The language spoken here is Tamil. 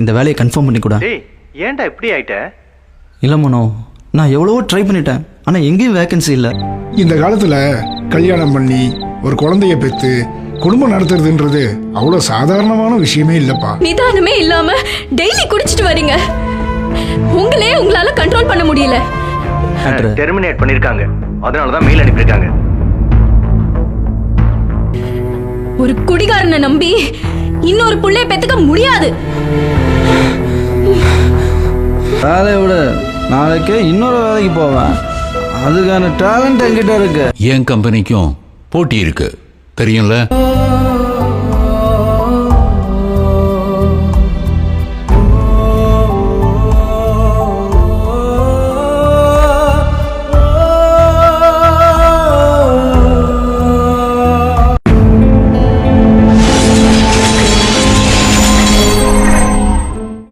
இந்த வேலையை கன்ஃபார்ம் பண்ணி கூட. டேய் ஏன்டா இப்படி ஆயிட்ட? இல்லை மனோ, நான் எவ்வளவோ ட்ரை பண்ணிட்டேன், ஆனால் எங்கேயும் வேகன்சி இல்லை. இந்த காலத்துல கல்யாணம் பண்ணி ஒரு குழந்தைய பெற்று குடும்பம் நடத்துறதுன்றது அவ்வளோ சாதாரணமான விஷயமே இல்லப்பா. நிதானமே இல்லாம டெய்லி குடிச்சிட்டு வரீங்க. உங்களே உங்களால கண்ட்ரோல் பண்ண முடியல. டெர்மினேட் பண்ணிருக்காங்க, அதனால தான் மெயில் அனுப்பியிருக்காங்க. ஒரு குடிகாரனை நம்பி இன்னொரு புள்ளைய பெத்துக்க முடியாது. வேலையை விட நாளைக்கே இன்னொரு வேலைக்கு போவேன், அதுக்கான டேலண்ட் என்கிட்ட இருக்கு. என் கம்பெனிக்கும் போட்டி இருக்கு தெரியும்ல.